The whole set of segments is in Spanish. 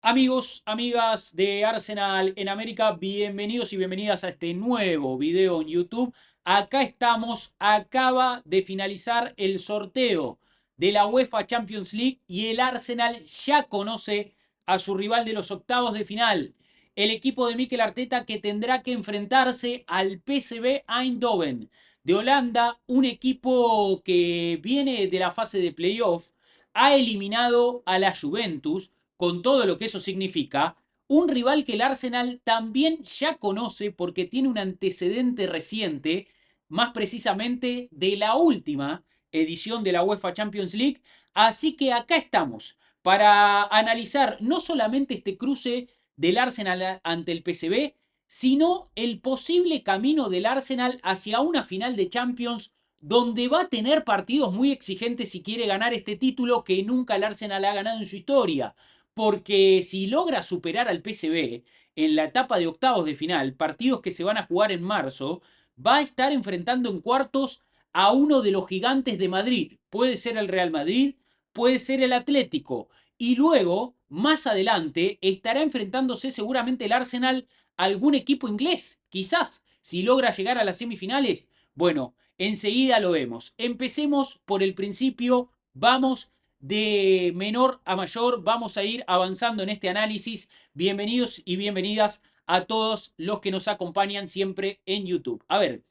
Amigos, amigas de Arsenal en América, bienvenidos y bienvenidas a este nuevo video en YouTube. Acá estamos, acaba de finalizar el sorteo de la UEFA Champions League y el Arsenal ya conoce a su rival de los octavos de final, el equipo de Mikel Arteta que tendrá que enfrentarse al PSV Eindhoven de Holanda, un equipo que viene de la fase de playoff, ha eliminado a la Juventus con todo lo que eso significa, un rival que el Arsenal también ya conoce porque tiene un antecedente reciente, más precisamente de la última edición de la UEFA Champions League. Así que acá estamos para analizar no solamente este cruce del Arsenal ante el PSV, sino el posible camino del Arsenal hacia una final de Champions donde va a tener partidos muy exigentes si quiere ganar este título que nunca el Arsenal ha ganado en su historia. Porque si logra superar al PSV en la etapa de octavos de final, partidos que se van a jugar en marzo, va a estar enfrentando en cuartos a uno de los gigantes de Madrid. Puede ser el Real Madrid, puede ser el Atlético. Y luego, más adelante, estará enfrentándose seguramente el Arsenal a algún equipo inglés. Quizás, si logra llegar a las semifinales. Bueno, enseguida lo vemos. Empecemos por el principio. Vamos de menor a mayor, vamos a ir avanzando en este análisis. Bienvenidos y bienvenidas a todos los que nos acompañan siempre en YouTube. A ver,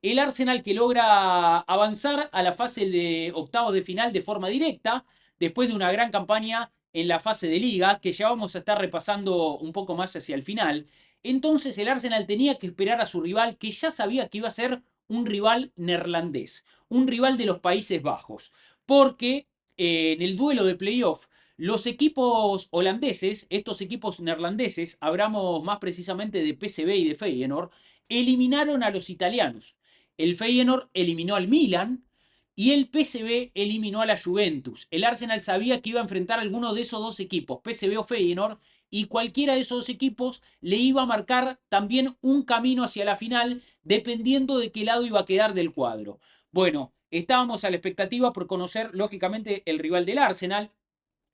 el Arsenal que logra avanzar a la fase de octavos de final de forma directa, después de una gran campaña en la fase de liga, que ya vamos a estar repasando un poco más hacia el final. Entonces el Arsenal tenía que esperar a su rival, que ya sabía que iba a ser un rival neerlandés, un rival de los Países Bajos, porque en el duelo de playoff, los equipos holandeses, estos equipos neerlandeses, hablamos más precisamente de PSV y de Feyenoord, eliminaron a los italianos. El Feyenoord eliminó al Milan y el PSV eliminó a la Juventus. El Arsenal sabía que iba a enfrentar a alguno de esos dos equipos, PSV o Feyenoord, y cualquiera de esos dos equipos le iba a marcar también un camino hacia la final, dependiendo de qué lado iba a quedar del cuadro. Bueno, estábamos a la expectativa por conocer, lógicamente, el rival del Arsenal.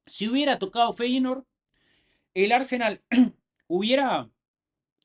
Si hubiera tocado Feyenoord, el Arsenal hubiera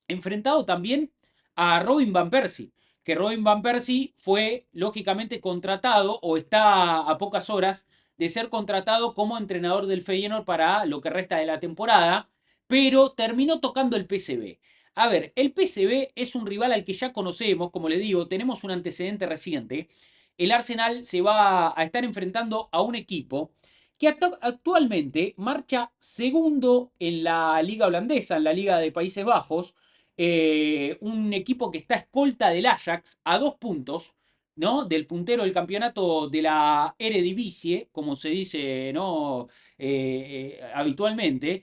enfrentado también a Robin Van Persie, que Robin Van Persie fue lógicamente contratado o está a pocas horas de ser contratado como entrenador del Feyenoord para lo que resta de la temporada, pero terminó tocando el PSV. A ver, el PSV es un rival al que ya conocemos, como le digo, tenemos un antecedente reciente. El Arsenal se va a estar enfrentando a un equipo que actualmente marcha segundo en la liga holandesa, en la liga de Países Bajos, un equipo que está escolta del Ajax a 2 puntos, ¿no? Del puntero del campeonato de la Eredivisie, como se dice, ¿no? Habitualmente.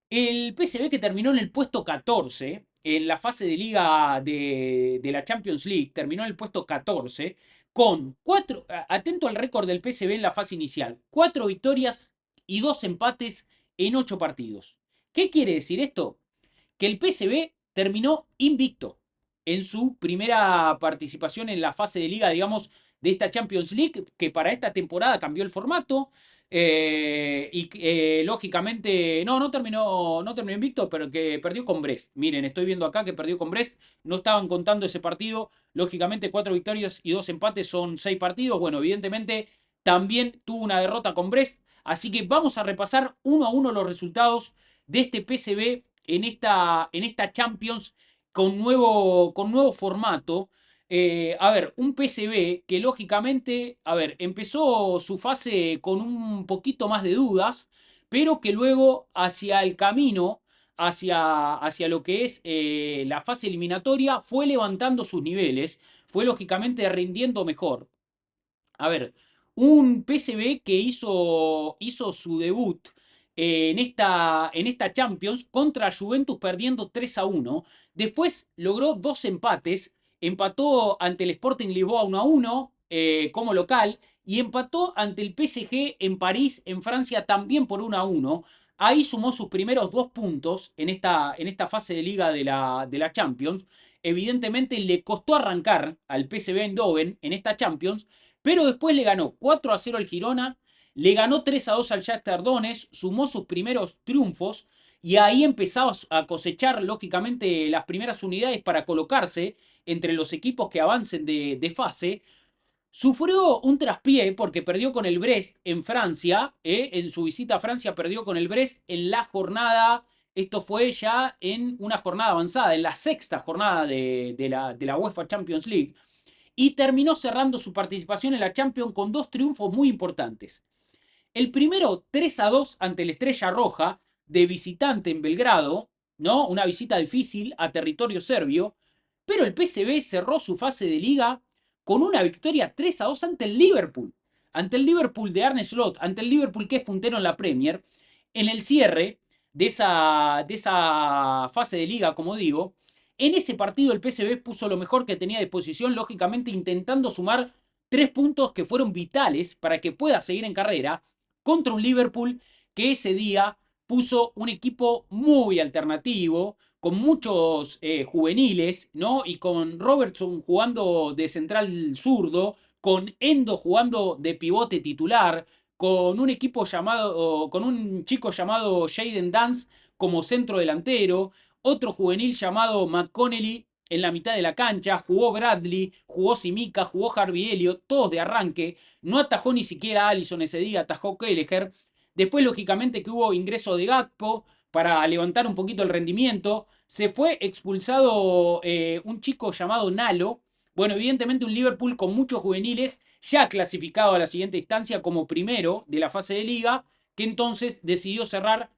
El PSV que terminó en el puesto 14 en la fase de liga de la Champions League, terminó en el puesto 14 con cuatro, atento al récord del PSV en la fase inicial, 4 victorias y 2 empates en 8 partidos. ¿Qué quiere decir esto? Que el PSV terminó invicto en su primera participación en la fase de liga, digamos, de esta Champions League, que para esta temporada cambió el formato. Y lógicamente, no terminó invicto, pero que perdió con Brest. Miren, estoy viendo acá que perdió con Brest. No estaban contando ese partido. Lógicamente, 4 victorias y 2 empates son 6 partidos. Bueno, evidentemente, también tuvo una derrota con Brest. Así que vamos a repasar uno a uno los resultados de este PSV en esta Champions con nuevo formato. A ver, un PSV que lógicamente, a ver, empezó su fase con un poquito más de dudas, pero que luego hacia el camino, hacia lo que es la fase eliminatoria, fue levantando sus niveles, fue lógicamente rindiendo mejor. A ver, un PSV que hizo su debut en esta Champions contra Juventus perdiendo 3-1. Después logró 2 empates. Empató ante el Sporting Lisboa 1-1 como local y empató ante el PSG en París, en Francia, también por 1-1. Ahí sumó sus primeros 2 puntos en esta fase de liga de la Champions. Evidentemente le costó arrancar al PSV Eindhoven en esta Champions, pero después le ganó 4-0 al Girona, le ganó 3-2 al Shakhtar Donetsk, sumó sus primeros triunfos y ahí empezaba a cosechar lógicamente las primeras unidades para colocarse entre los equipos que avancen de fase. Sufrió un traspié porque perdió con el Brest en Francia, en su visita a Francia perdió con el Brest en la jornada, esto fue ya en una jornada avanzada, en la sexta jornada de la UEFA Champions League, y terminó cerrando su participación en la Champions con dos triunfos muy importantes. El primero 3-2 ante la Estrella Roja, de visitante en Belgrado, ¿no? Una visita difícil a territorio serbio, pero el PSV cerró su fase de liga con una victoria 3-2 ante el Liverpool de Arne Slot, ante el Liverpool que es puntero en la Premier, en el cierre de esa fase de liga, como digo. En ese partido el PSV puso lo mejor que tenía a disposición, lógicamente intentando sumar 3 puntos que fueron vitales para que pueda seguir en carrera contra un Liverpool que ese día puso un equipo muy alternativo, con muchos juveniles, ¿no? Y con Robertson jugando de central zurdo, con Endo jugando de pivote titular, con un equipo llamado, con un chico llamado Jayden Dance como centro delantero, otro juvenil llamado McConnelly en la mitad de la cancha, jugó Bradley, jugó Simica, jugó Harvey Elliott, todos de arranque, no atajó ni siquiera Alisson ese día, atajó Kelleher. Después, lógicamente, que hubo ingreso de Gakpo para levantar un poquito el rendimiento. Se fue expulsado un chico llamado Nalo. Bueno, evidentemente un Liverpool con muchos juveniles, ya clasificado a la siguiente instancia como primero de la fase de liga, que entonces decidió cerrar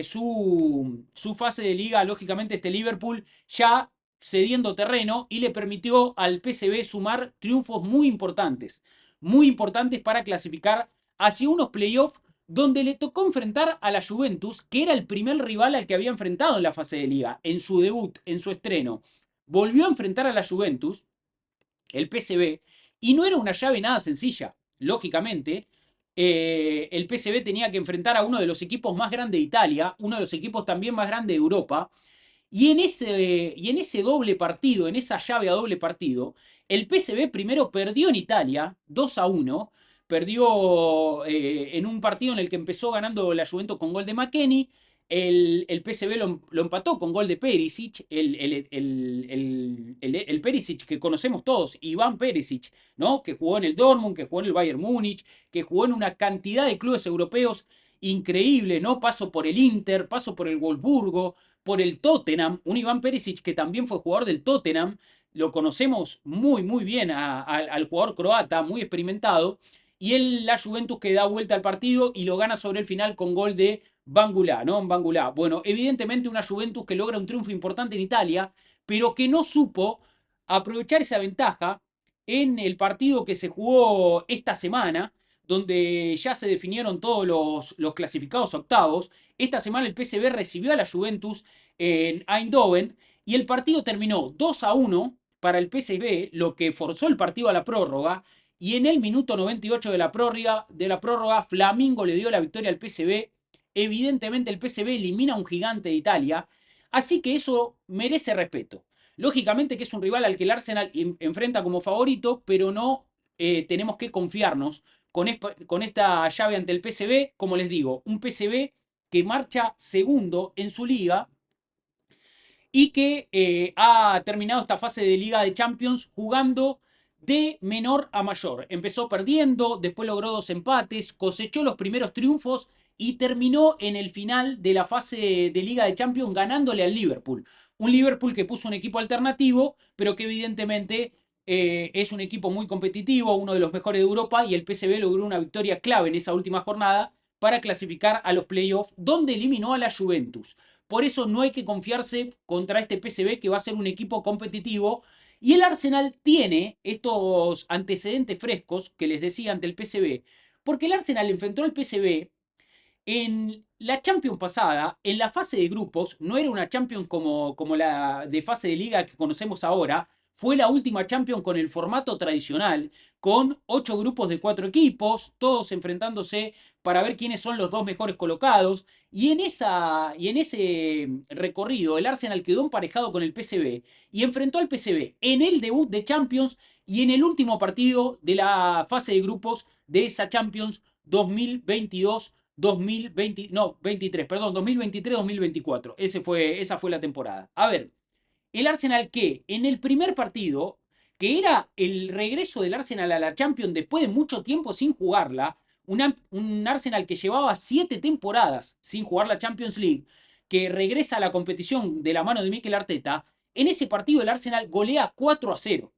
su fase de liga, lógicamente este Liverpool, ya cediendo terreno y le permitió al PSV sumar triunfos muy importantes para clasificar hacia unos playoffs donde le tocó enfrentar a la Juventus, que era el primer rival al que había enfrentado en la fase de liga, en su debut, en su estreno. Volvió a enfrentar a la Juventus, el PSV, y no era una llave nada sencilla. Lógicamente, el PSV tenía que enfrentar a uno de los equipos más grandes de Italia, uno de los equipos también más grandes de Europa, y en ese doble partido, en esa llave a doble partido, el PSV primero perdió en Italia 2-1, perdió en un partido en el que empezó ganando la Juventus con gol de McKennie, el PSV lo empató con gol de Perisic, el Perisic que conocemos todos, Iván Perisic, ¿no? Que jugó en el Dortmund, que jugó en el Bayern Múnich, que jugó en una cantidad de clubes europeos increíbles, ¿no? Paso por el Inter, paso por el Wolfsburgo, por el Tottenham, un Iván Perisic que también fue jugador del Tottenham, lo conocemos muy muy bien al jugador croata, muy experimentado, y la Juventus que da vuelta al partido y lo gana sobre el final con gol de Bangula, ¿no? Bangula. Bueno, evidentemente una Juventus que logra un triunfo importante en Italia, pero que no supo aprovechar esa ventaja en el partido que se jugó esta semana, donde ya se definieron todos los clasificados octavos. Esta semana el PSV recibió a la Juventus en Eindhoven y el partido terminó 2-1 para el PSV, lo que forzó el partido a la prórroga. Y en el minuto 98 de la prórroga, Flamingo le dio la victoria al PSV. Evidentemente el PSV elimina a un gigante de Italia, así que eso merece respeto. Lógicamente que es un rival al que el Arsenal enfrenta como favorito, pero no tenemos que confiarnos con esta llave ante el PSV. Como les digo, un PSV que marcha segundo en su liga y que ha terminado esta fase de Liga de Champions jugando de menor a mayor. Empezó perdiendo, después logró 2 empates, cosechó los primeros triunfos y terminó en el final de la fase de Liga de Champions ganándole al Liverpool. Un Liverpool que puso un equipo alternativo, pero que evidentemente es un equipo muy competitivo, uno de los mejores de Europa, y el PSV logró una victoria clave en esa última jornada para clasificar a los playoffs, donde eliminó a la Juventus. Por eso no hay que confiarse contra este PSV, que va a ser un equipo competitivo. Y el Arsenal tiene estos antecedentes frescos que les decía ante el PSV, porque el Arsenal enfrentó al PSV en la Champions pasada, en la fase de grupos. No era una Champions como la de fase de liga que conocemos ahora. Fue la última Champions con el formato tradicional, con 8 grupos de 4 equipos, todos enfrentándose para ver quiénes son los dos mejores colocados. Y en ese recorrido, el Arsenal quedó emparejado con el PSV y enfrentó al PSV en el debut de Champions y en el último partido de la fase de grupos de esa Champions 2022, 2020, no, 23, perdón, 2023-2024. Esa fue la temporada. A ver, el Arsenal que en el primer partido, que era el regreso del Arsenal a la Champions después de mucho tiempo sin jugarla, un Arsenal que llevaba 7 temporadas sin jugar la Champions League, que regresa a la competición de la mano de Mikel Arteta, en ese partido el Arsenal golea 4-0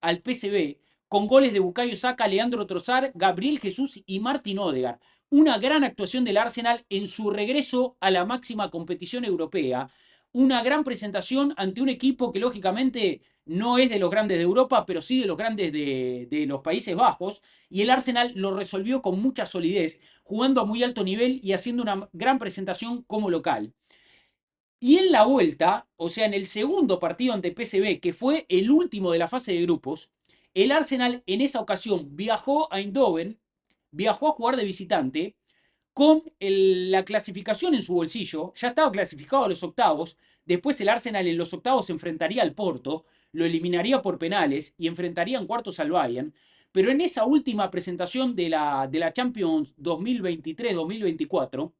al PSV con goles de Bukayo Saka, Leandro Trossard, Gabriel Jesús y Martin Odegaard. Una gran actuación del Arsenal en su regreso a la máxima competición europea. Una gran presentación ante un equipo que lógicamente no es de los grandes de Europa, pero sí de los grandes de los Países Bajos. Y el Arsenal lo resolvió con mucha solidez, jugando a muy alto nivel y haciendo una gran presentación como local. Y en la vuelta, o sea, en el segundo partido ante PSV, que fue el último de la fase de grupos, el Arsenal en esa ocasión viajó a Eindhoven, viajó a jugar de visitante, con la clasificación en su bolsillo, ya estaba clasificado a los octavos, después el Arsenal en los octavos se enfrentaría al Porto, lo eliminaría por penales y enfrentaría en cuartos al Bayern, pero en esa última presentación de la Champions 2023-2024,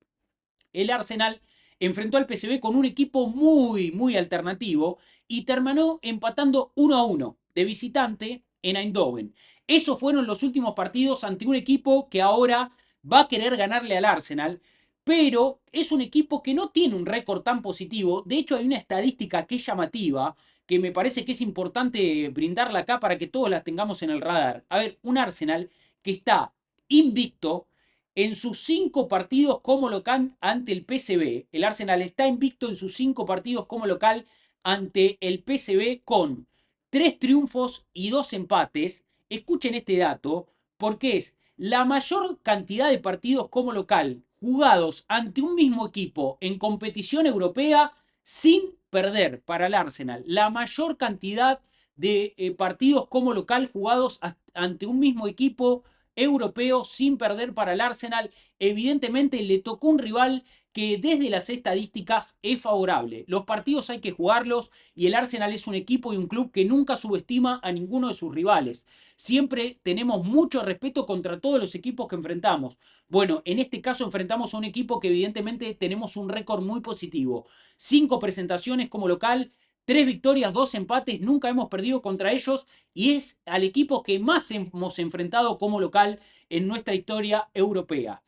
el Arsenal enfrentó al PSV con un equipo muy, muy alternativo y terminó empatando 1-1 de visitante en Eindhoven. Esos fueron los últimos partidos ante un equipo que ahora va a querer ganarle al Arsenal, pero es un equipo que no tiene un récord tan positivo. De hecho, hay una estadística que es llamativa, que me parece que es importante brindarla acá para que todos la tengamos en el radar. A ver, un Arsenal que está invicto en sus 5 partidos como local ante el PSV. El Arsenal está invicto en sus 5 partidos como local ante el PSV con 3 triunfos y 2 empates. Escuchen este dato porque es la mayor cantidad de partidos como local jugados ante un mismo equipo en competición europea sin perder para el Arsenal. La mayor cantidad de partidos como local jugados ante un mismo equipo europeo sin perder para el Arsenal. Evidentemente le tocó un rival que desde las estadísticas es favorable. Los partidos hay que jugarlos y el Arsenal es un equipo y un club que nunca subestima a ninguno de sus rivales. Siempre tenemos mucho respeto contra todos los equipos que enfrentamos. Bueno, en este caso enfrentamos a un equipo que evidentemente tenemos un récord muy positivo. 5 presentaciones como local, 3 victorias, 2 empates, nunca hemos perdido contra ellos y es al equipo que más hemos enfrentado como local en nuestra historia europea.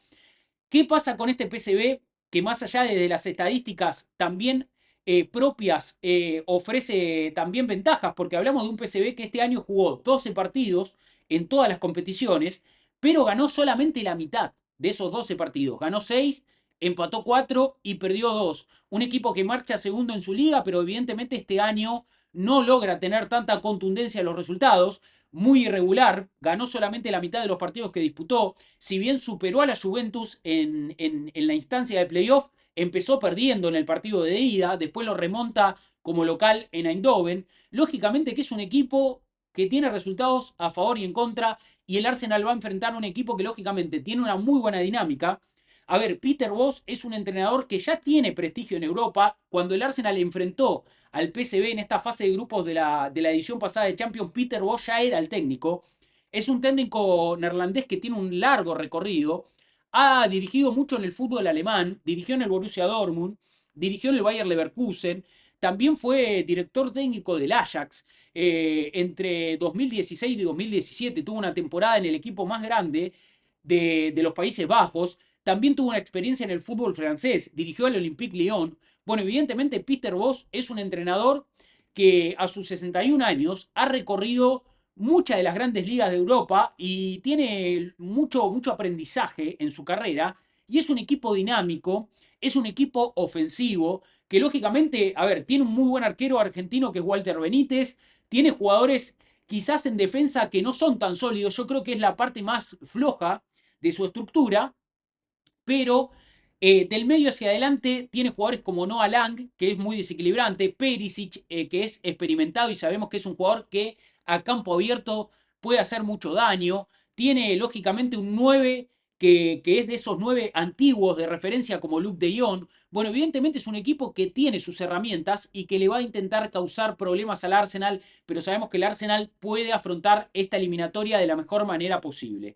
¿Qué pasa con este PSV? Que más allá de las estadísticas también propias, ofrece también ventajas, porque hablamos de un PSV que este año jugó 12 partidos en todas las competiciones, pero ganó solamente la mitad de esos 12 partidos. Ganó 6, empató 4 y perdió 2. Un equipo que marcha segundo en su liga, pero evidentemente este año no logra tener tanta contundencia en los resultados. Muy irregular, ganó solamente la mitad de los partidos que disputó. Si bien superó a la Juventus en la instancia de playoff, empezó perdiendo en el partido de ida, después lo remonta como local en Eindhoven. Lógicamente que es un equipo que tiene resultados a favor y en contra, y el Arsenal va a enfrentar a un equipo que lógicamente tiene una muy buena dinámica. A ver, Peter Bosz es un entrenador que ya tiene prestigio en Europa. Cuando el Arsenal enfrentó al PSV en esta fase de grupos de la edición pasada de Champions, Peter Bosz ya era el técnico. Es un técnico neerlandés que tiene un largo recorrido. Ha dirigido mucho en el fútbol alemán, dirigió en el Borussia Dortmund, dirigió en el Bayer Leverkusen, también fue director técnico del Ajax entre 2016 y 2017. Tuvo una temporada en el equipo más grande de los Países Bajos. También tuvo una experiencia en el fútbol francés, dirigió al Olympique Lyon. Bueno, evidentemente Peter Bosz es un entrenador que a sus 61 años ha recorrido muchas de las grandes ligas de Europa y tiene mucho, mucho aprendizaje en su carrera. Y es un equipo dinámico, es un equipo ofensivo, que lógicamente, a ver, tiene un muy buen arquero argentino que es Walter Benítez, tiene jugadores quizás en defensa que no son tan sólidos, yo creo que es la parte más floja de su estructura, pero del medio hacia adelante tiene jugadores como Noah Lang, que es muy desequilibrante, Perisic, que es experimentado y sabemos que es un jugador que a campo abierto puede hacer mucho daño, tiene lógicamente un 9 que es de esos 9 antiguos de referencia como Luke de Jong. Bueno, evidentemente es un equipo que tiene sus herramientas y que le va a intentar causar problemas al Arsenal, pero sabemos que el Arsenal puede afrontar esta eliminatoria de la mejor manera posible.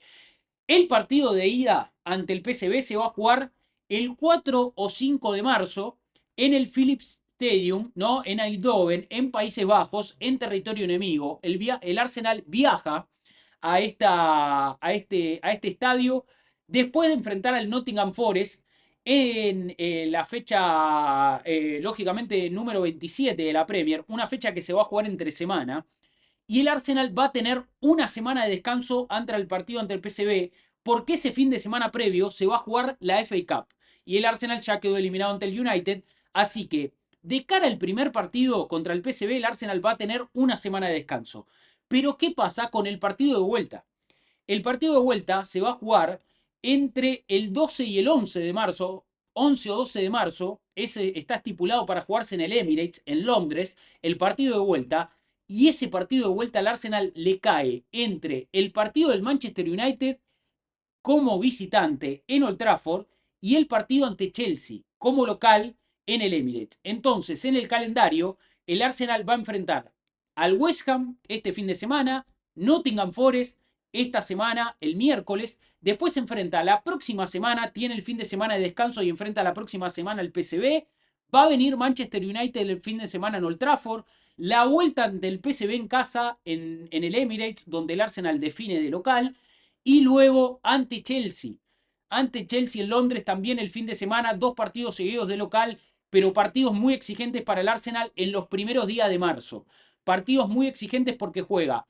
El partido de ida ante el PSV se va a jugar el 4 o 5 de marzo en el Philips Stadium, ¿no? En Eindhoven, en Países Bajos, en territorio enemigo. El Arsenal viaja a este estadio después de enfrentar al Nottingham Forest en la fecha, lógicamente, número 27 de la Premier, una fecha que se va a jugar entre semana. Y el Arsenal va a tener una semana de descanso ante el partido ante el PSV, porque ese fin de semana previo se va a jugar la FA Cup. Y el Arsenal ya quedó eliminado ante el United. Así que, de cara al primer partido contra el PSV, el Arsenal va a tener una semana de descanso. Pero, ¿qué pasa con el partido de vuelta? El partido de vuelta se va a jugar entre el 12 y el 11 de marzo, 11 o 12 de marzo, ese está estipulado para jugarse en el Emirates, en Londres, el partido de vuelta, y ese partido de vuelta al Arsenal le cae entre el partido del Manchester United como visitante en Old Trafford y el partido ante Chelsea como local en el Emirates. Entonces, en el calendario, el Arsenal va a enfrentar al West Ham este fin de semana, Nottingham Forest esta semana, el miércoles, después se enfrenta la próxima semana, tiene el fin de semana de descanso y enfrenta la próxima semana el PSV, va a venir Manchester United el fin de semana en Old Trafford, la vuelta del PSV en casa en el Emirates, donde el Arsenal define de local, y luego ante Chelsea. Ante Chelsea en Londres también el fin de semana, 2 partidos seguidos de local, pero partidos muy exigentes para el Arsenal en los primeros días de marzo. Partidos muy exigentes porque juega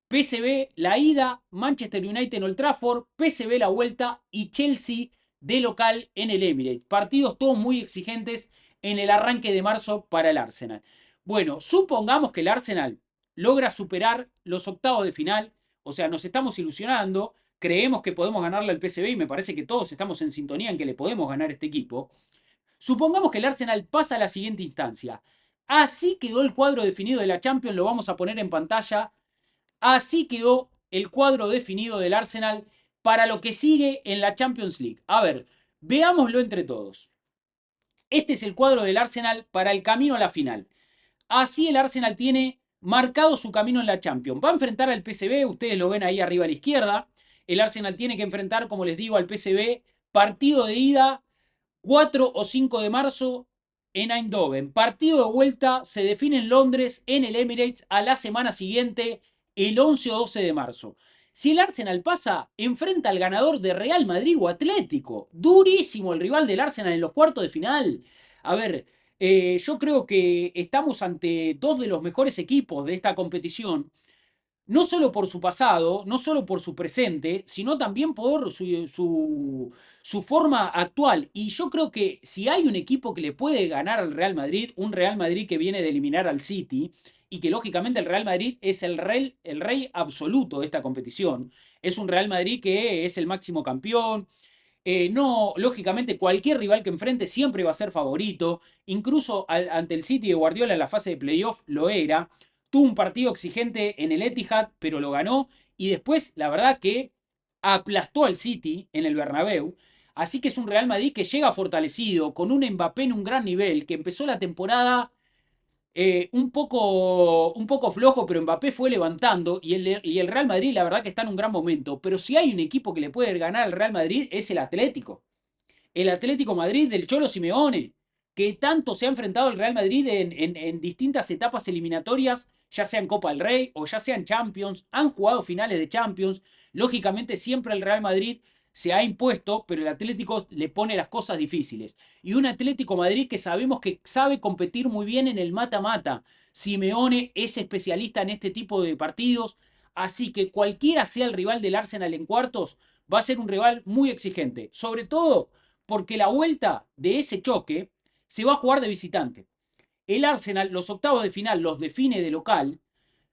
PSV la ida, Manchester United en Old Trafford, PSV la vuelta y Chelsea de local en el Emirates. Partidos todos muy exigentes en el arranque de marzo para el Arsenal. Bueno, supongamos que el Arsenal logra superar los octavos de final, o sea, nos estamos ilusionando, creemos que podemos ganarle al PSV y me parece que todos estamos en sintonía en que le podemos ganar a este equipo. Supongamos que el Arsenal pasa a la siguiente instancia. Así quedó el cuadro definido de la Champions, lo vamos a poner en pantalla. Así quedó el cuadro definido del Arsenal para lo que sigue en la Champions League. A ver, veámoslo entre todos. Este es el cuadro del Arsenal para el camino a la final. Así el Arsenal tiene marcado su camino en la Champions. Va a enfrentar al PSV, ustedes lo ven ahí arriba a la izquierda. El Arsenal tiene que enfrentar, como les digo, al PSV. Partido de ida 4 o 5 de marzo en Eindhoven. Partido de vuelta se define en Londres, en el Emirates, a la semana siguiente, el 11 o 12 de marzo. Si el Arsenal pasa, enfrenta al ganador de Real Madrid o Atlético. Durísimo el rival del Arsenal en los cuartos de final. A ver, yo creo que estamos ante dos de los mejores equipos de esta competición, no solo por su pasado, no solo por su presente, sino también por su forma actual. Y yo creo que si hay un equipo que le puede ganar al Real Madrid, un Real Madrid que viene de eliminar al City, y que lógicamente el Real Madrid es el rey absoluto de esta competición, es un Real Madrid que es el máximo campeón. No, lógicamente, cualquier rival que enfrente siempre va a ser favorito. Incluso ante el City de Guardiola en la fase de playoff lo era. Tuvo un partido exigente en el Etihad, pero lo ganó. Y después, la verdad que aplastó al City en el Bernabéu. Así que es un Real Madrid que llega fortalecido, con un Mbappé en un gran nivel, que empezó la temporada un poco flojo, pero Mbappé fue levantando y el Real Madrid la verdad que está en un gran momento. Pero si hay un equipo que le puede ganar al Real Madrid es el Atlético. El Atlético Madrid del Cholo Simeone, que tanto se ha enfrentado al Real Madrid en distintas etapas eliminatorias, ya sean Copa del Rey o ya sean Champions, han jugado finales de Champions. Lógicamente siempre el Real Madrid se ha impuesto, pero el Atlético le pone las cosas difíciles. Y un Atlético Madrid que sabemos que sabe competir muy bien en el mata-mata. Simeone es especialista en este tipo de partidos, así que cualquiera sea el rival del Arsenal en cuartos, va a ser un rival muy exigente. Sobre todo porque la vuelta de ese choque se va a jugar de visitante. El Arsenal, los octavos de final los define de local,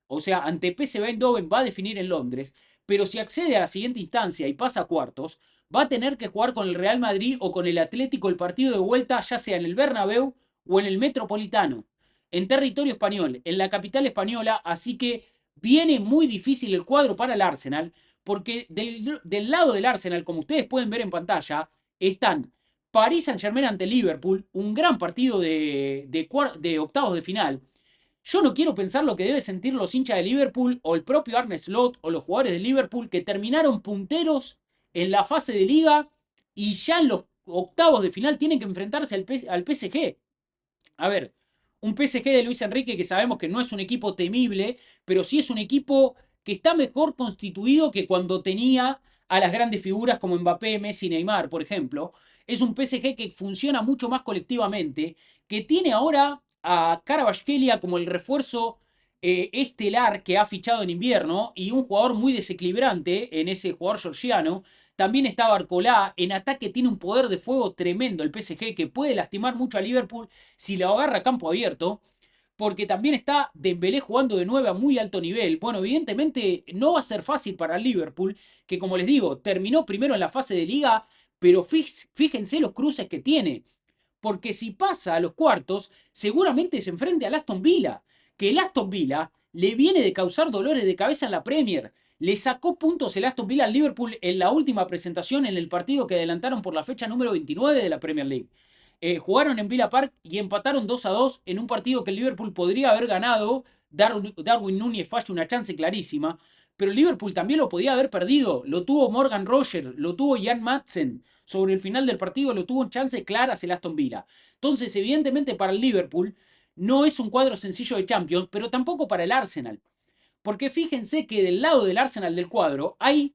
o sea, ante PSV Eindhoven va a definir en Londres, pero si accede a la siguiente instancia y pasa a cuartos, va a tener que jugar con el Real Madrid o con el Atlético el partido de vuelta, ya sea en el Bernabéu o en el Metropolitano, en territorio español, en la capital española, así que viene muy difícil el cuadro para el Arsenal, porque del lado del Arsenal, como ustedes pueden ver en pantalla, están París Saint-Germain ante Liverpool, un gran partido de octavos de final. Yo no quiero pensar lo que deben sentir los hinchas de Liverpool o el propio Arne Slot o los jugadores de Liverpool que terminaron punteros en la fase de liga y ya en los octavos de final tienen que enfrentarse al PSG. A ver, un PSG de Luis Enrique que sabemos que no es un equipo temible, pero sí es un equipo que está mejor constituido que cuando tenía a las grandes figuras como Mbappé, Messi, Neymar, por ejemplo. Es un PSG que funciona mucho más colectivamente, que tiene ahora a Kvaratskhelia como el refuerzo estelar que ha fichado en invierno y un jugador muy desequilibrante en ese jugador georgiano. También está Barcolá, en ataque tiene un poder de fuego tremendo el PSG que puede lastimar mucho a Liverpool si lo agarra a campo abierto, porque también está Dembélé jugando de 9 a muy alto nivel. Bueno, evidentemente no va a ser fácil para el Liverpool, que como les digo, terminó primero en la fase de liga, pero fíjense los cruces que tiene. Porque si pasa a los cuartos, seguramente se enfrente al Aston Villa, que el Aston Villa le viene de causar dolores de cabeza en la Premier. Le sacó puntos el Aston Villa al Liverpool en la última presentación en el partido que adelantaron por la fecha número 29 de la Premier League. Jugaron en Villa Park y empataron 2-2 en un partido que el Liverpool podría haber ganado. Darwin Núñez falla una chance clarísima, pero el Liverpool también lo podía haber perdido. Lo tuvo Morgan Rogers, lo tuvo Jan Madsen. Sobre el final del partido lo tuvo en chances claras el Aston Villa. Entonces, evidentemente para el Liverpool no es un cuadro sencillo de Champions, pero tampoco para el Arsenal. Porque fíjense que del lado del Arsenal del cuadro hay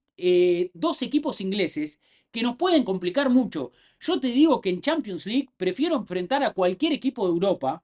dos equipos ingleses que nos pueden complicar mucho. Yo te digo que en Champions League prefiero enfrentar a cualquier equipo de Europa,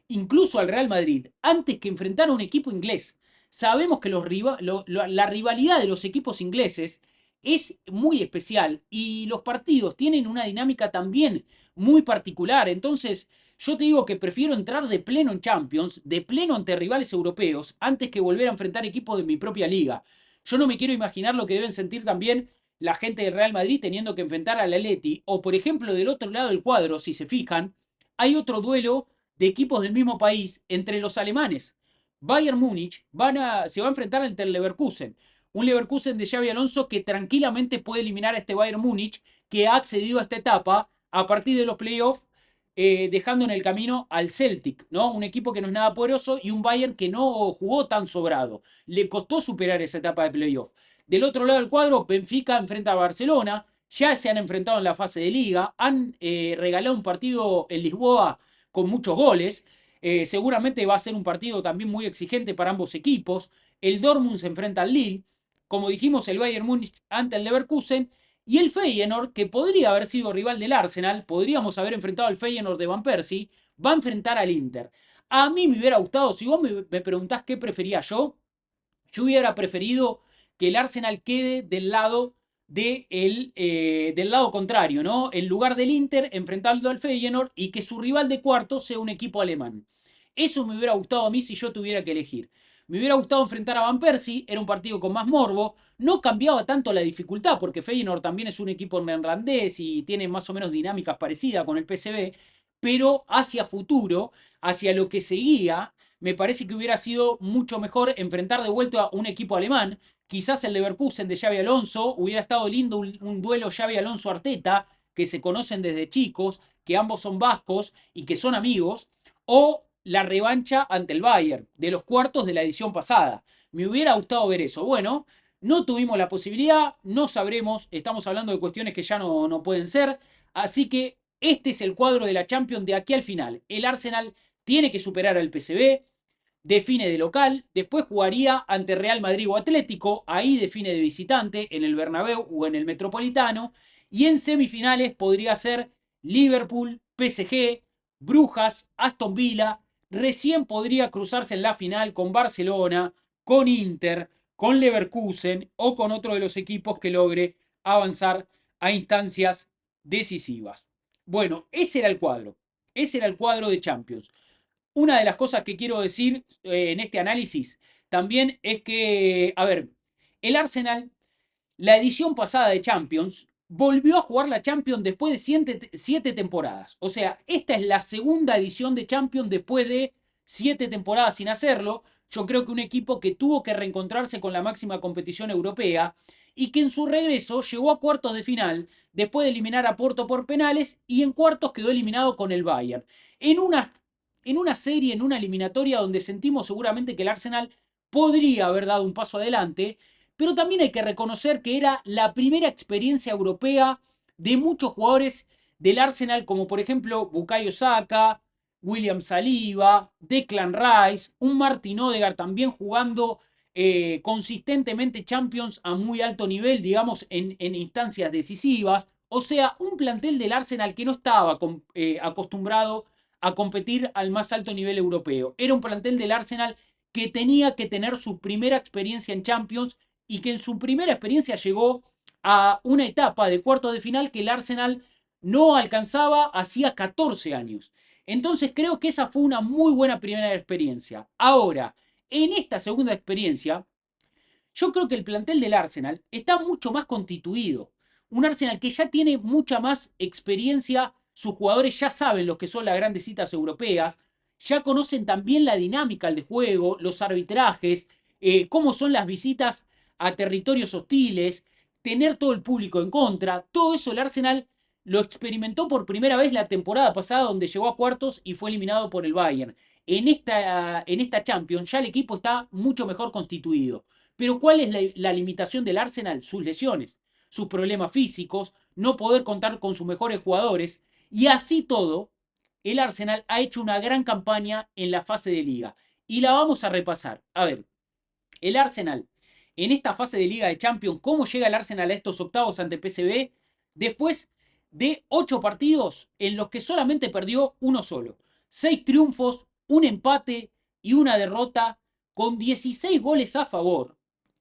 incluso al Real Madrid, antes que enfrentar a un equipo inglés. Sabemos que la rivalidad de los equipos ingleses es muy especial y los partidos tienen una dinámica también muy particular. Entonces, yo te digo que prefiero entrar de pleno en Champions, de pleno ante rivales europeos, antes que volver a enfrentar equipos de mi propia liga. Yo no me quiero imaginar lo que deben sentir también la gente del Real Madrid teniendo que enfrentar al Atleti, o por ejemplo del otro lado del cuadro, si se fijan, hay otro duelo de equipos del mismo país entre los alemanes. Bayern Múnich se va a enfrentar ante el Leverkusen. Un Leverkusen de Xabi Alonso que tranquilamente puede eliminar a este Bayern Múnich que ha accedido a esta etapa a partir de los playoffs, dejando en el camino al Celtic, ¿no? Un equipo que no es nada poderoso y un Bayern que no jugó tan sobrado. Le costó superar esa etapa de playoff. Del otro lado del cuadro, Benfica enfrenta a Barcelona. Ya se han enfrentado en la fase de liga. Han regalado un partido en Lisboa con muchos goles. Seguramente va a ser un partido también muy exigente para ambos equipos. El Dortmund se enfrenta al Lille. Como dijimos, el Bayern Múnich ante el Leverkusen. Y el Feyenoord, que podría haber sido rival del Arsenal, podríamos haber enfrentado al Feyenoord de Van Persie, va a enfrentar al Inter. A mí me hubiera gustado, si vos me preguntás qué prefería yo hubiera preferido que el Arsenal quede del lado contrario, ¿no? En lugar del Inter, enfrentando al Feyenoord y que su rival de cuarto sea un equipo alemán. Eso me hubiera gustado a mí si yo tuviera que elegir. Me hubiera gustado enfrentar a Van Persie, era un partido con más morbo, no cambiaba tanto la dificultad, porque Feyenoord también es un equipo neerlandés y tiene más o menos dinámicas parecidas con el PSV, pero hacia futuro, hacia lo que seguía, me parece que hubiera sido mucho mejor enfrentar de vuelta a un equipo alemán. Quizás el Leverkusen de Xabi Alonso, hubiera estado lindo un duelo Xabi Alonso-Arteta, que se conocen desde chicos, que ambos son vascos y que son amigos, o la revancha ante el Bayern de los cuartos de la edición pasada. Me hubiera gustado ver eso. Bueno, no tuvimos la posibilidad, no sabremos, estamos hablando de cuestiones que ya no pueden ser, así que este es el cuadro de la Champions de aquí al final. El Arsenal tiene que superar al PSV, define de local, después jugaría ante Real Madrid o Atlético, ahí define de visitante en el Bernabéu o en el Metropolitano, y en semifinales podría ser Liverpool, PSG, Brujas, Aston Villa, recién podría cruzarse en la final con Barcelona, con Inter, con Leverkusen o con otro de los equipos que logre avanzar a instancias decisivas. Bueno, ese era el cuadro de Champions. Una de las cosas que quiero decir en este análisis también es que, a ver, el Arsenal, la edición pasada de Champions, volvió a jugar la Champions después de 7 temporadas. O sea, esta es la segunda edición de Champions después de 7 temporadas sin hacerlo. Yo creo que un equipo que tuvo que reencontrarse con la máxima competición europea y que en su regreso llegó a cuartos de final después de eliminar a Porto por penales y en cuartos quedó eliminado con el Bayern. En una en una serie, en una eliminatoria donde sentimos seguramente que el Arsenal podría haber dado un paso adelante, pero también hay que reconocer que era la primera experiencia europea de muchos jugadores del Arsenal, como por ejemplo Bukayo Saka, William Saliba, Declan Rice, un Martin Odegaard también jugando consistentemente Champions a muy alto nivel, digamos, en instancias decisivas. O sea, un plantel del Arsenal que no estaba acostumbrado a competir al más alto nivel europeo. Era un plantel del Arsenal que tenía que tener su primera experiencia en Champions y que en su primera experiencia llegó a una etapa de cuarto de final que el Arsenal no alcanzaba hacía 14 años. Entonces creo que esa fue una muy buena primera experiencia. Ahora, en esta segunda experiencia, yo creo que el plantel del Arsenal está mucho más constituido. Un Arsenal que ya tiene mucha más experiencia, sus jugadores ya saben lo que son las grandes citas europeas, ya conocen también la dinámica del juego, los arbitrajes, cómo son las visitas a territorios hostiles, tener todo el público en contra. Todo eso el Arsenal lo experimentó por primera vez la temporada pasada, donde llegó a cuartos y fue eliminado por el Bayern. En esta Champions ya el equipo está mucho mejor constituido. Pero ¿cuál es la limitación del Arsenal? Sus lesiones, sus problemas físicos, no poder contar con sus mejores jugadores. Y así todo, el Arsenal ha hecho una gran campaña en la fase de liga. Y la vamos a repasar. A ver, el Arsenal en esta fase de Liga de Champions, ¿cómo llega el Arsenal a estos octavos ante PSV? Después de 8 partidos en los que solamente perdió uno solo. 6 triunfos, un empate y una derrota con 16 goles a favor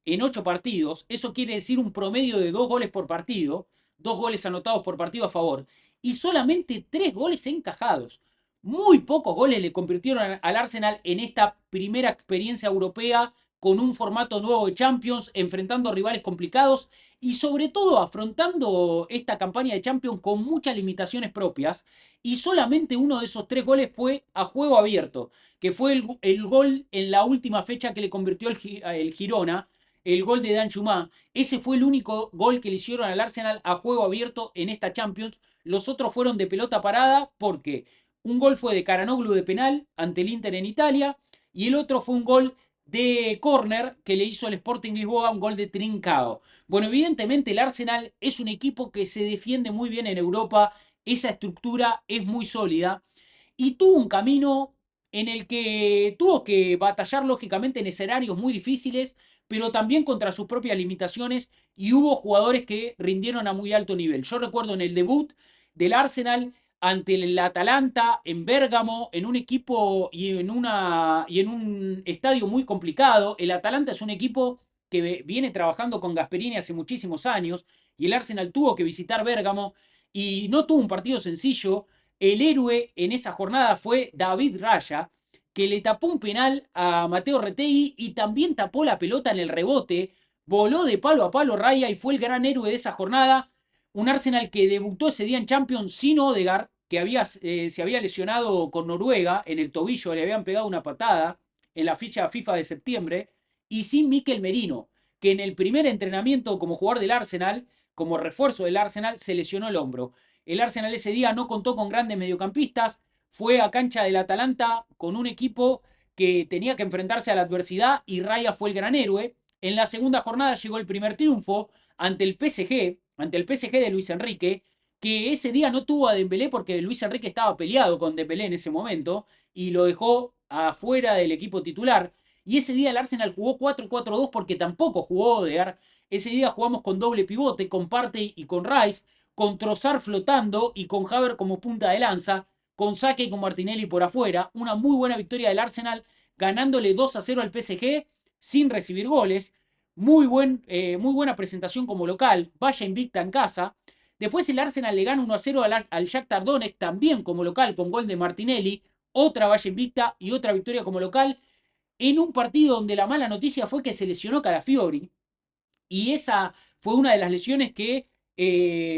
en 8 partidos. Eso quiere decir un promedio de 2 goles por partido, 2 goles anotados por partido a favor y solamente 3 goles encajados. Muy pocos goles le convirtieron al Arsenal en esta primera experiencia europea con un formato nuevo de Champions, enfrentando a rivales complicados y sobre todo afrontando esta campaña de Champions con muchas limitaciones propias. Y solamente uno de esos 3 goles fue a juego abierto, que fue el gol en la última fecha que le convirtió el Girona, el gol de Dan Chumá. Ese fue el único gol que le hicieron al Arsenal a juego abierto en esta Champions. Los otros fueron de pelota parada porque un gol fue de Calhanoglu de penal ante el Inter en Italia y el otro fue un gol de córner que le hizo el Sporting Lisboa, un gol de Trincao. Bueno, evidentemente el Arsenal es un equipo que se defiende muy bien en Europa, esa estructura es muy sólida y tuvo un camino en el que tuvo que batallar lógicamente en escenarios muy difíciles, pero también contra sus propias limitaciones y hubo jugadores que rindieron a muy alto nivel. Yo recuerdo en el debut del Arsenal ante el Atalanta en Bérgamo, en un equipo y en un estadio muy complicado. El Atalanta es un equipo que viene trabajando con Gasperini hace muchísimos años y el Arsenal tuvo que visitar Bérgamo y no tuvo un partido sencillo. El héroe en esa jornada fue David Raya, que le tapó un penal a Mateo Retegui y también tapó la pelota en el rebote. Voló de palo a palo Raya y fue el gran héroe de esa jornada. Un Arsenal que debutó ese día en Champions sin Odegaard, que se había lesionado con Noruega, en el tobillo le habían pegado una patada en la ficha FIFA de septiembre, y sin Mikel Merino, que en el primer entrenamiento como jugador del Arsenal, como refuerzo del Arsenal, se lesionó el hombro. El Arsenal ese día no contó con grandes mediocampistas, fue a cancha del Atalanta con un equipo que tenía que enfrentarse a la adversidad y Raya fue el gran héroe. En la segunda jornada llegó el primer triunfo ante el PSG de Luis Enrique, que ese día no tuvo a Dembélé porque Luis Enrique estaba peleado con Dembélé en ese momento y lo dejó afuera del equipo titular. Y ese día el Arsenal jugó 4-4-2 porque tampoco jugó Odegaard. Ese día jugamos con doble pivote, con Partey y con Rice, con Trossard flotando y con Havertz como punta de lanza, con Saka y con Martinelli por afuera. Una muy buena victoria del Arsenal, ganándole 2-0 al PSG sin recibir goles. Muy buena presentación como local, vaya invicta en casa. Después el Arsenal le gana 1-0 al Shakhtar Donetsk, también como local, con gol de Martinelli. Otra valla invicta y otra victoria como local. En un partido donde la mala noticia fue que se lesionó Calafiori. Y esa fue una de las lesiones que,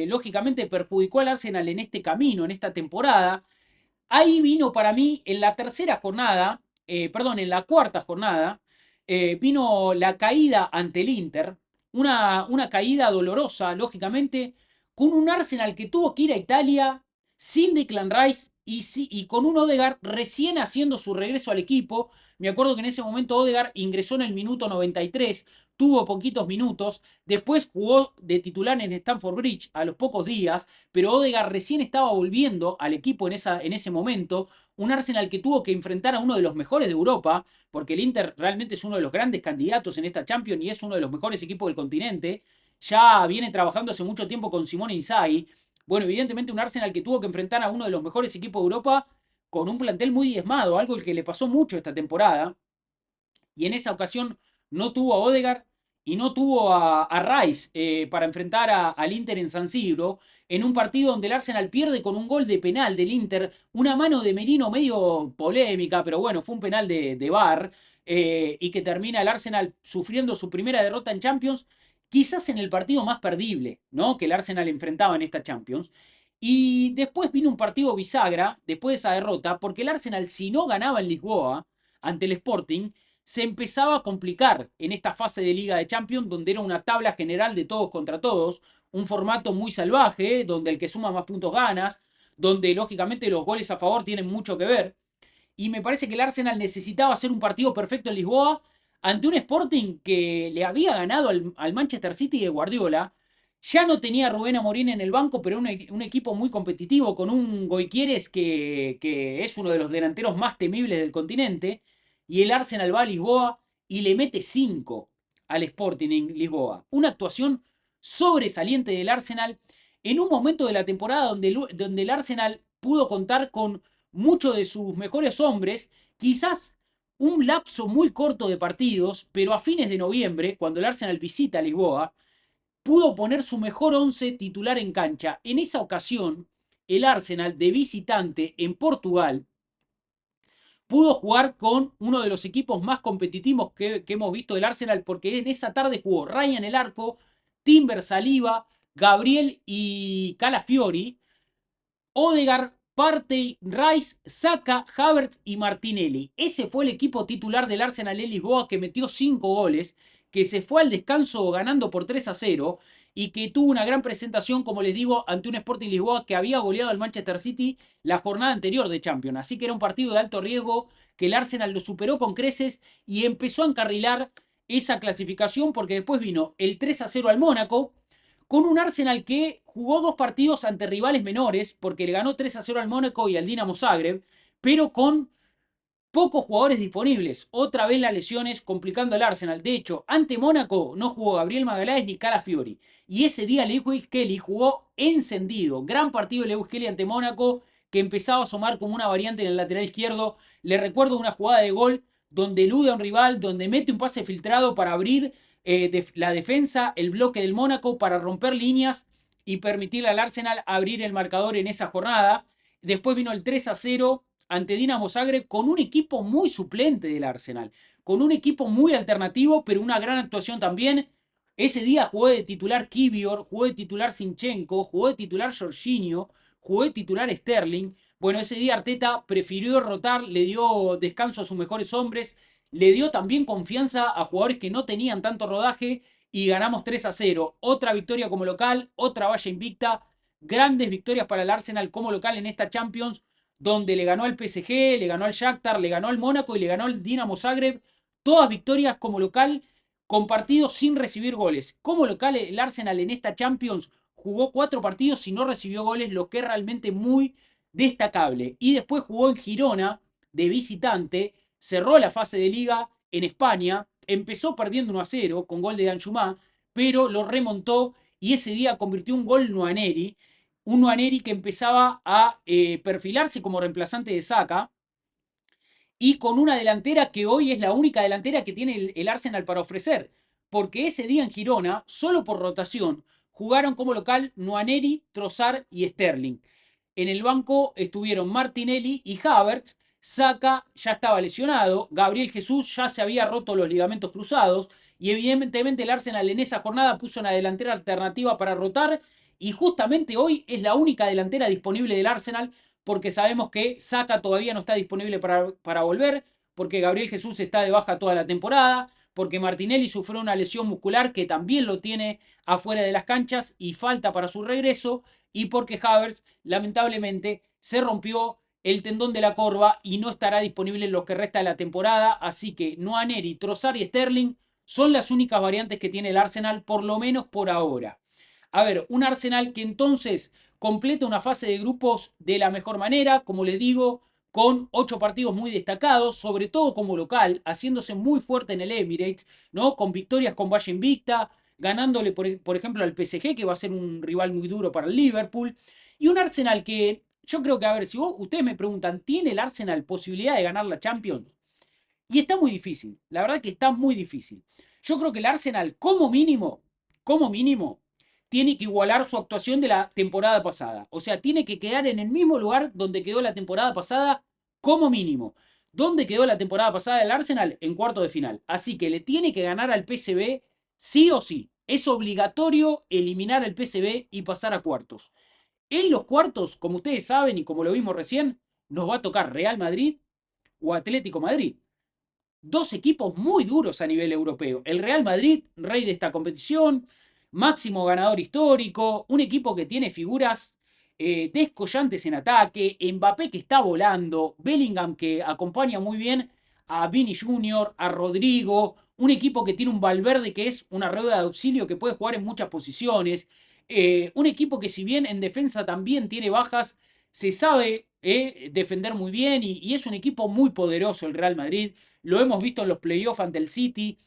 lógicamente, perjudicó al Arsenal en este camino, en esta temporada. Ahí vino para mí en la tercera jornada, perdón, en la cuarta jornada, vino la caída ante el Inter, una caída dolorosa, lógicamente, con un Arsenal que tuvo que ir a Italia sin Declan Rice y, sí, y con un Odegaard recién haciendo su regreso al equipo. Me acuerdo que en ese momento Odegaard ingresó en el minuto 93, tuvo poquitos minutos, después jugó de titular en Stamford Bridge a los pocos días, pero Odegaard recién estaba volviendo al equipo en ese momento, un Arsenal que tuvo que enfrentar a uno de los mejores de Europa, porque el Inter realmente es uno de los grandes candidatos en esta Champions y es uno de los mejores equipos del continente. Ya viene trabajando hace mucho tiempo con Simone Inzaghi. Bueno, evidentemente un Arsenal que tuvo que enfrentar a uno de los mejores equipos de Europa con un plantel muy diezmado, algo que le pasó mucho esta temporada. Y en esa ocasión no tuvo a Odegaard y no tuvo a Rice para enfrentar al Inter en San Siro, en un partido donde el Arsenal pierde con un gol de penal del Inter, una mano de Merino medio polémica, pero bueno, fue un penal de VAR, y que termina el Arsenal sufriendo su primera derrota en Champions, quizás en el partido más perdible, ¿no?, que el Arsenal enfrentaba en esta Champions. Y después vino un partido bisagra, después de esa derrota, porque el Arsenal, si no ganaba en Lisboa ante el Sporting, se empezaba a complicar en esta fase de Liga de Champions, donde era una tabla general de todos contra todos, un formato muy salvaje, donde el que suma más puntos ganas, donde lógicamente los goles a favor tienen mucho que ver. Y me parece que el Arsenal necesitaba hacer un partido perfecto en Lisboa ante un Sporting que le había ganado al Manchester City de Guardiola. Ya no tenía a Rubén Amorín en el banco, pero un equipo muy competitivo, con un Goiquieres que es uno de los delanteros más temibles del continente. Y el Arsenal va a Lisboa y le mete 5 al Sporting en Lisboa. Una actuación sobresaliente del Arsenal en un momento de la temporada donde el Arsenal pudo contar con muchos de sus mejores hombres, quizás un lapso muy corto de partidos, pero a fines de noviembre, cuando el Arsenal visita Lisboa, pudo poner su mejor 11 titular en cancha. En esa ocasión, el Arsenal de visitante en Portugal pudo jugar con uno de los equipos más competitivos que hemos visto del Arsenal, porque en esa tarde jugó Ryan en el arco, Timber, Saliba, Gabriel y Calafiori, Odegaard, Partey, Rice, Saka, Havertz y Martinelli. Ese fue el equipo titular del Arsenal en Lisboa, que metió 5 goles, que se fue al descanso ganando por 3-0 y que tuvo una gran presentación, como les digo, ante un Sporting Lisboa que había goleado al Manchester City la jornada anterior de Champions. Así que era un partido de alto riesgo, que el Arsenal lo superó con creces y empezó a encarrilar esa clasificación, porque después vino el 3-0 al Mónaco, con un Arsenal que jugó 2 partidos ante rivales menores, porque le ganó 3-0 al Mónaco y al Dinamo Zagreb, pero con pocos jugadores disponibles. Otra vez las lesiones complicando al Arsenal. De hecho, ante Mónaco no jugó Gabriel Magaláes ni Calafiori. Y ese día Lewis Kelly jugó encendido. Gran partido de Lewis Kelly ante Mónaco, que empezaba a asomar como una variante en el lateral izquierdo. Le recuerdo una jugada de gol donde elude a un rival, donde mete un pase filtrado para abrir la defensa, el bloque del Mónaco, para romper líneas y permitirle al Arsenal abrir el marcador en esa jornada. Después vino el 3-0 ante Dinamo Zagreb, con un equipo muy suplente del Arsenal, con un equipo muy alternativo, pero una gran actuación también. Ese día jugó de titular Kivior, jugó de titular Zinchenko, jugó de titular Jorginho, jugó de titular Sterling. Bueno, ese día Arteta prefirió rotar, le dio descanso a sus mejores hombres, le dio también confianza a jugadores que no tenían tanto rodaje y ganamos 3-0. Otra victoria como local, otra valla invicta, grandes victorias para el Arsenal como local en esta Champions, donde le ganó al PSG, le ganó al Shakhtar, le ganó al Mónaco y le ganó al Dinamo Zagreb. Todas victorias como local, con partidos sin recibir goles. Como local, el Arsenal en esta Champions jugó 4 partidos y no recibió goles, lo que es realmente muy destacable. Y después jugó en Girona de visitante, cerró la fase de liga en España, empezó perdiendo 1-0 con gol de Danjumá, pero lo remontó y ese día convirtió un gol Nuaneri, un Nuaneri que empezaba a perfilarse como reemplazante de Saka, y con una delantera que hoy es la única delantera que tiene el Arsenal para ofrecer, porque ese día en Girona, solo por rotación, jugaron como local Nuaneri, Trossard y Sterling. En el banco estuvieron Martinelli y Havertz. Saka ya estaba lesionado, Gabriel Jesús ya se había roto los ligamentos cruzados y evidentemente el Arsenal en esa jornada puso una delantera alternativa para rotar, y justamente hoy es la única delantera disponible del Arsenal, porque sabemos que Saka todavía no está disponible para volver, porque Gabriel Jesús está de baja toda la temporada, porque Martinelli sufrió una lesión muscular que también lo tiene afuera de las canchas y falta para su regreso, y porque Havertz lamentablemente se rompió el tendón de la corva y no estará disponible en lo que resta de la temporada. Así que Nwaneri, Trossard y Sterling son las únicas variantes que tiene el Arsenal, por lo menos por ahora. A ver, un Arsenal que entonces completa una fase de grupos de la mejor manera, como les digo, con 8 partidos muy destacados, sobre todo como local, haciéndose muy fuerte en el Emirates, ¿no? Con victorias con Valle Invicta, ganándole, por ejemplo, al PSG, que va a ser un rival muy duro para el Liverpool. Y un Arsenal que yo creo que, a ver, si ustedes me preguntan, ¿tiene el Arsenal posibilidad de ganar la Champions? Y está muy difícil, la verdad que está muy difícil. Yo creo que el Arsenal, como mínimo, tiene que igualar su actuación de la temporada pasada. O sea, tiene que quedar en el mismo lugar donde quedó la temporada pasada, como mínimo. ¿Dónde quedó la temporada pasada el Arsenal? En cuarto de final. Así que le tiene que ganar al PSV sí o sí. Es obligatorio eliminar al PSV y pasar a cuartos. En los cuartos, como ustedes saben y como lo vimos recién, nos va a tocar Real Madrid o Atlético Madrid. Dos equipos muy duros a nivel europeo. El Real Madrid, rey de esta competición, máximo ganador histórico, un equipo que tiene figuras descollantes en ataque, Mbappé que está volando, Bellingham que acompaña muy bien a Vini Jr., a Rodrigo, un equipo que tiene un Valverde que es una rueda de auxilio que puede jugar en muchas posiciones, un equipo que si bien en defensa también tiene bajas, se sabe defender muy bien y es un equipo muy poderoso el Real Madrid. Lo hemos visto en los playoffs ante el City.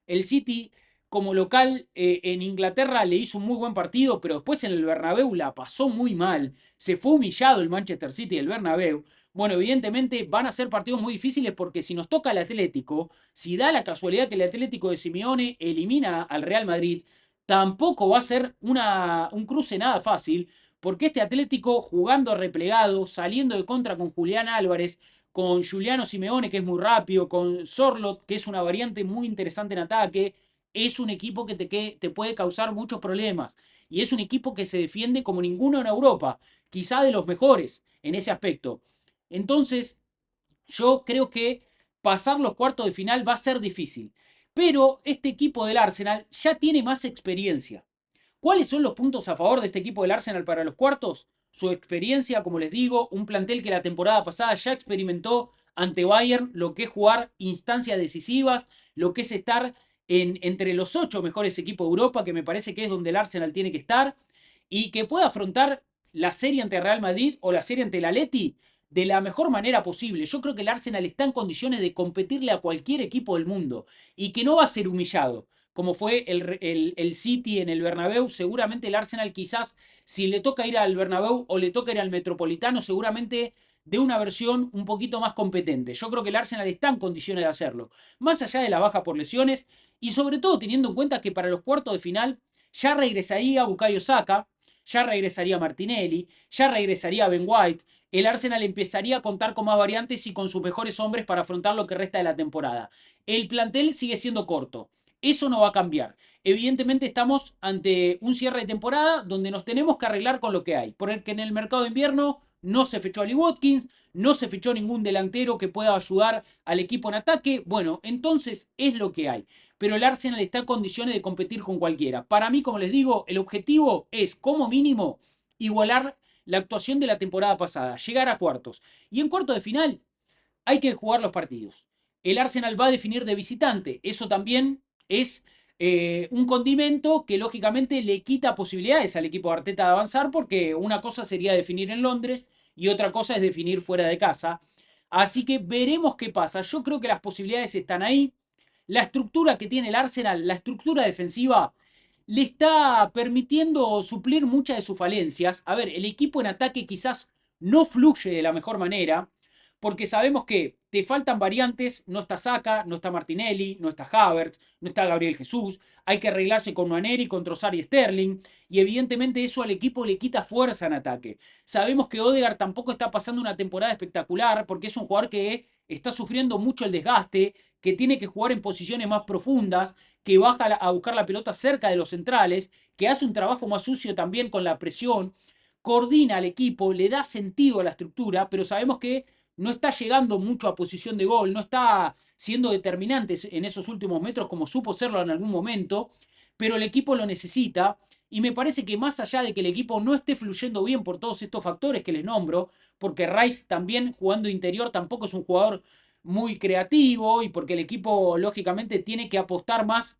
El City, como local en Inglaterra, le hizo un muy buen partido, pero después en el Bernabéu la pasó muy mal. Se fue humillado el Manchester City del Bernabéu. Bueno, evidentemente van a ser partidos muy difíciles porque si nos toca el Atlético, si da la casualidad que el Atlético de Simeone elimina al Real Madrid, tampoco va a ser un cruce nada fácil, porque este Atlético jugando replegado, saliendo de contra con Julián Álvarez, con Giuliano Simeone, que es muy rápido, con Sorlot, que es una variante muy interesante en ataque, es un equipo que te puede causar muchos problemas. Y es un equipo que se defiende como ninguno en Europa, quizá de los mejores en ese aspecto. Entonces, yo creo que pasar los cuartos de final va a ser difícil. Pero este equipo del Arsenal ya tiene más experiencia. ¿Cuáles son los puntos a favor de este equipo del Arsenal para los cuartos? Su experiencia, como les digo, un plantel que la temporada pasada ya experimentó ante Bayern lo que es jugar instancias decisivas, lo que es estar entre los 8 mejores equipos de Europa, que me parece que es donde el Arsenal tiene que estar, y que pueda afrontar la serie ante Real Madrid o la serie ante el Atleti de la mejor manera posible. Yo creo que el Arsenal está en condiciones de competirle a cualquier equipo del mundo y que no va a ser humillado como fue el City en el Bernabéu. Seguramente el Arsenal quizás, si le toca ir al Bernabéu o le toca ir al Metropolitano, seguramente de una versión un poquito más competente. Yo creo que el Arsenal está en condiciones de hacerlo, más allá de la baja por lesiones y sobre todo teniendo en cuenta que para los cuartos de final ya regresaría Bukayo Saka, ya regresaría Martinelli, ya regresaría Ben White. El Arsenal empezaría a contar con más variantes y con sus mejores hombres para afrontar lo que resta de la temporada. El plantel sigue siendo corto. Eso no va a cambiar. Evidentemente estamos ante un cierre de temporada donde nos tenemos que arreglar con lo que hay. Porque en el mercado de invierno no se fichó a Lee Watkins, no se fichó ningún delantero que pueda ayudar al equipo en ataque. Bueno, entonces es lo que hay. Pero el Arsenal está en condiciones de competir con cualquiera. Para mí, como les digo, el objetivo es, como mínimo, igualar la actuación de la temporada pasada, llegar a cuartos. Y en cuartos de final hay que jugar los partidos. El Arsenal va a definir de visitante. Eso también es un condimento que lógicamente le quita posibilidades al equipo de Arteta de avanzar porque una cosa sería definir en Londres y otra cosa es definir fuera de casa. Así que veremos qué pasa. Yo creo que las posibilidades están ahí. La estructura que tiene el Arsenal, la estructura defensiva, le está permitiendo suplir muchas de sus falencias. A ver, el equipo en ataque quizás no fluye de la mejor manera porque sabemos que te faltan variantes, no está Saka, no está Martinelli, no está Havertz, no está Gabriel Jesús, hay que arreglarse con Nwaneri, con Trossard y Sterling, y evidentemente eso al equipo le quita fuerza en ataque. Sabemos que Odegaard tampoco está pasando una temporada espectacular, porque es un jugador que está sufriendo mucho el desgaste, que tiene que jugar en posiciones más profundas, que baja a buscar la pelota cerca de los centrales, que hace un trabajo más sucio también con la presión, coordina al equipo, le da sentido a la estructura, pero sabemos que no está llegando mucho a posición de gol, no está siendo determinante en esos últimos metros como supo serlo en algún momento, pero el equipo lo necesita Y me parece que más allá de que el equipo no esté fluyendo bien por todos estos factores que les nombro, porque Rice también jugando interior tampoco es un jugador muy creativo y porque el equipo lógicamente tiene que apostar más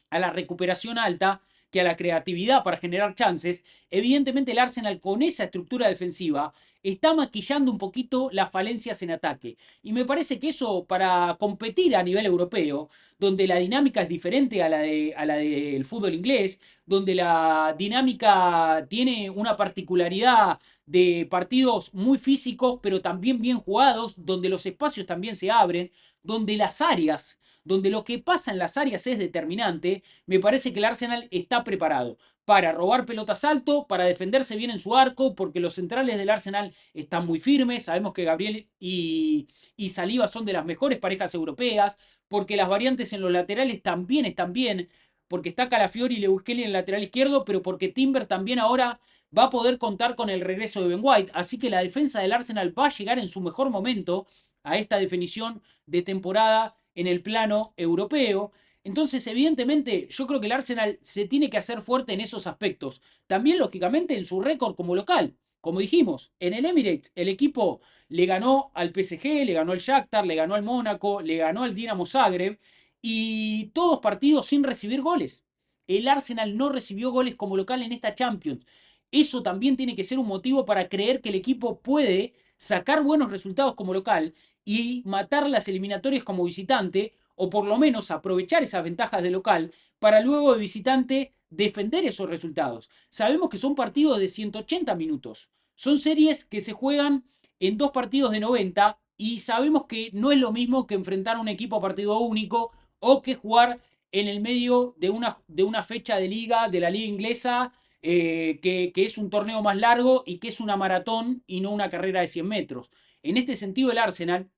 a la recuperación alta que a la creatividad para generar chances, evidentemente el Arsenal con esa estructura defensiva está maquillando un poquito las falencias en ataque. Y me parece que eso para competir a nivel europeo, donde la dinámica es diferente a la del fútbol inglés, donde la dinámica tiene una particularidad de partidos muy físicos, pero también bien jugados, donde los espacios también se abren, donde las áreas donde lo que pasa en las áreas es determinante, me parece que el Arsenal está preparado para robar pelotas alto, para defenderse bien en su arco, porque los centrales del Arsenal están muy firmes, sabemos que Gabriel y Saliba son de las mejores parejas europeas, porque las variantes en los laterales también están bien, porque está Calafiori y Lewandowski en el lateral izquierdo, pero porque Timber también ahora va a poder contar con el regreso de Ben White, así que la defensa del Arsenal va a llegar en su mejor momento a esta definición de temporada en el plano europeo. Entonces, evidentemente, yo creo que el Arsenal se tiene que hacer fuerte en esos aspectos. También, lógicamente, en su récord como local. Como dijimos, en el Emirates el equipo le ganó al PSG, le ganó al Shakhtar, le ganó al Mónaco, le ganó al Dinamo Zagreb y todos partidos sin recibir goles. El Arsenal no recibió goles como local en esta Champions. Eso también tiene que ser un motivo para creer que el equipo puede sacar buenos resultados como local y matar las eliminatorias como visitante, o por lo menos aprovechar esas ventajas de local para luego de visitante defender esos resultados. Sabemos que son partidos de 180 minutos, son series que se juegan en dos partidos de 90 y sabemos que no es lo mismo que enfrentar a un equipo a partido único o que jugar en el medio de una fecha de liga, de la liga inglesa, que es un torneo más largo y que es una maratón y no una carrera de 100 metros. En este sentido, el Arsenal,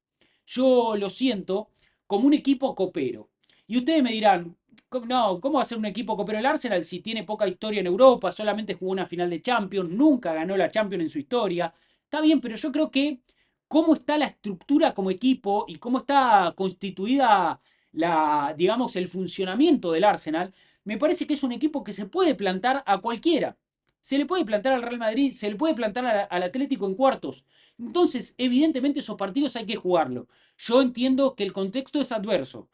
yo lo siento como un equipo copero. Y ustedes me dirán, no, ¿cómo va a ser un equipo copero el Arsenal si tiene poca historia en Europa? Solamente jugó una final de Champions, nunca ganó la Champions en su historia. Está bien, pero yo creo que cómo está la estructura como equipo y cómo está constituida digamos, el funcionamiento del Arsenal, me parece que es un equipo que se puede plantar a cualquiera. Se le puede plantar al Real Madrid, se le puede plantar al Atlético en cuartos. Entonces, evidentemente esos partidos hay que jugarlo. Yo entiendo que el contexto es adverso.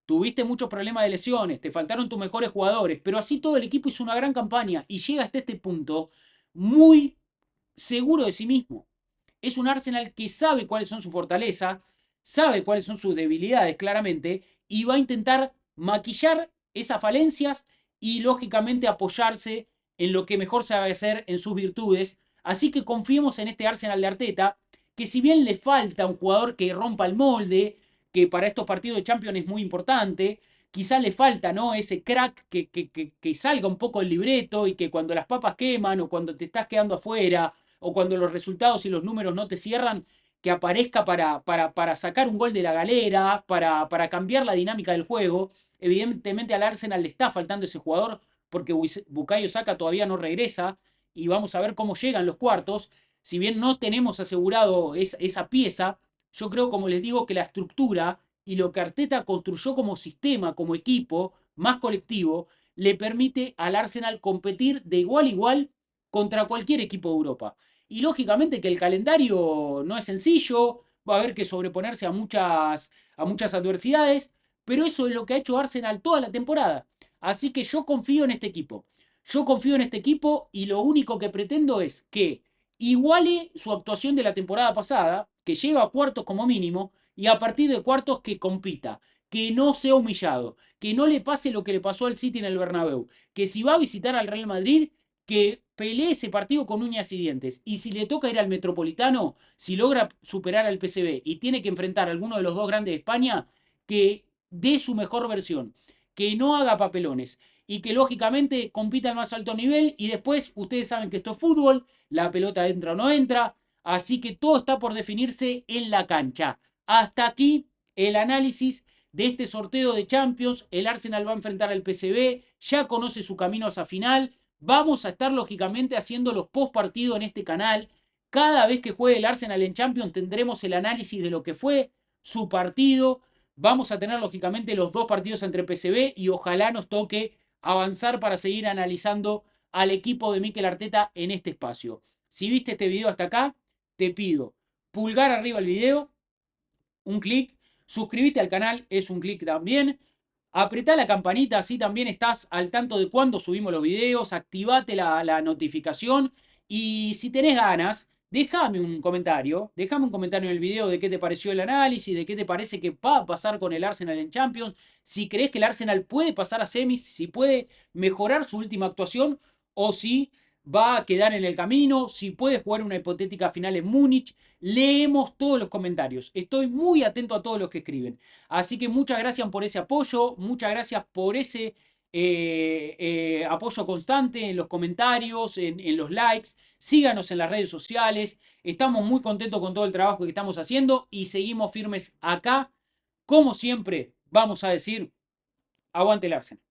Tuviste muchos problemas de lesiones, te faltaron tus mejores jugadores, pero así todo el equipo hizo una gran campaña y llega hasta este punto muy seguro de sí mismo. Es un Arsenal que sabe cuáles son sus fortalezas, sabe cuáles son sus debilidades claramente y va a intentar maquillar esas falencias y lógicamente apoyarse en lo que mejor sabe hacer en sus virtudes. Así que confiemos en este Arsenal de Arteta, que si bien le falta un jugador que rompa el molde, que para estos partidos de Champions es muy importante, quizá le falta, ¿no? Ese crack que salga un poco el libreto y que cuando las papas queman o cuando te estás quedando afuera o cuando los resultados y los números no te cierran, que aparezca para sacar un gol de la galera, para cambiar la dinámica del juego. Evidentemente al Arsenal le está faltando ese jugador porque Bukayo Saka todavía no regresa y vamos a ver cómo llegan los cuartos. Si bien no tenemos asegurado esa pieza, yo creo, como les digo, que la estructura y lo que Arteta construyó como sistema, como equipo, más colectivo, le permite al Arsenal competir de igual a igual contra cualquier equipo de Europa. Y lógicamente que el calendario no es sencillo, va a haber que sobreponerse a muchas adversidades, pero eso es lo que ha hecho Arsenal toda la temporada. Así que yo confío en este equipo. Yo confío en este equipo y lo único que pretendo es que iguale su actuación de la temporada pasada, que lleva a cuartos como mínimo, y a partir de cuartos que compita, que no sea humillado, que no le pase lo que le pasó al City en el Bernabéu, que si va a visitar al Real Madrid, que pelee ese partido con uñas y dientes. Y si le toca ir al Metropolitano, si logra superar al PSV y tiene que enfrentar a alguno de los dos grandes de España, que dé su mejor versión, que no haga papelones y que lógicamente compita al más alto nivel y después ustedes saben que esto es fútbol, la pelota entra o no entra, así que todo está por definirse en la cancha. Hasta aquí el análisis de este sorteo de Champions. El Arsenal va a enfrentar al PSV, ya conoce su camino a esa final. Vamos a estar lógicamente haciendo los post partido en este canal. Cada vez que juegue el Arsenal en Champions tendremos el análisis de lo que fue su partido. Vamos a tener lógicamente los dos partidos entre PSV y ojalá nos toque avanzar para seguir analizando al equipo de Mikel Arteta en este espacio. Si viste este video hasta acá, te pido pulgar arriba al video, un clic, suscríbete al canal, es un clic también. Apretá la campanita, así también estás al tanto de cuando subimos los videos. Activate la notificación. Y si tenés ganas, déjame un comentario en el video de qué te pareció el análisis, de qué te parece que va a pasar con el Arsenal en Champions, si crees que el Arsenal puede pasar a semis, si puede mejorar su última actuación o si va a quedar en el camino, si puede jugar una hipotética final en Múnich. Leemos todos los comentarios. Estoy muy atento a todos los que escriben. Así que muchas gracias por ese apoyo, muchas gracias por ese apoyo constante en los comentarios, en los likes. Síganos en las redes sociales. Estamos muy contentos con todo el trabajo que estamos haciendo y seguimos firmes acá. Como siempre, vamos a decir, aguante el Arsenal.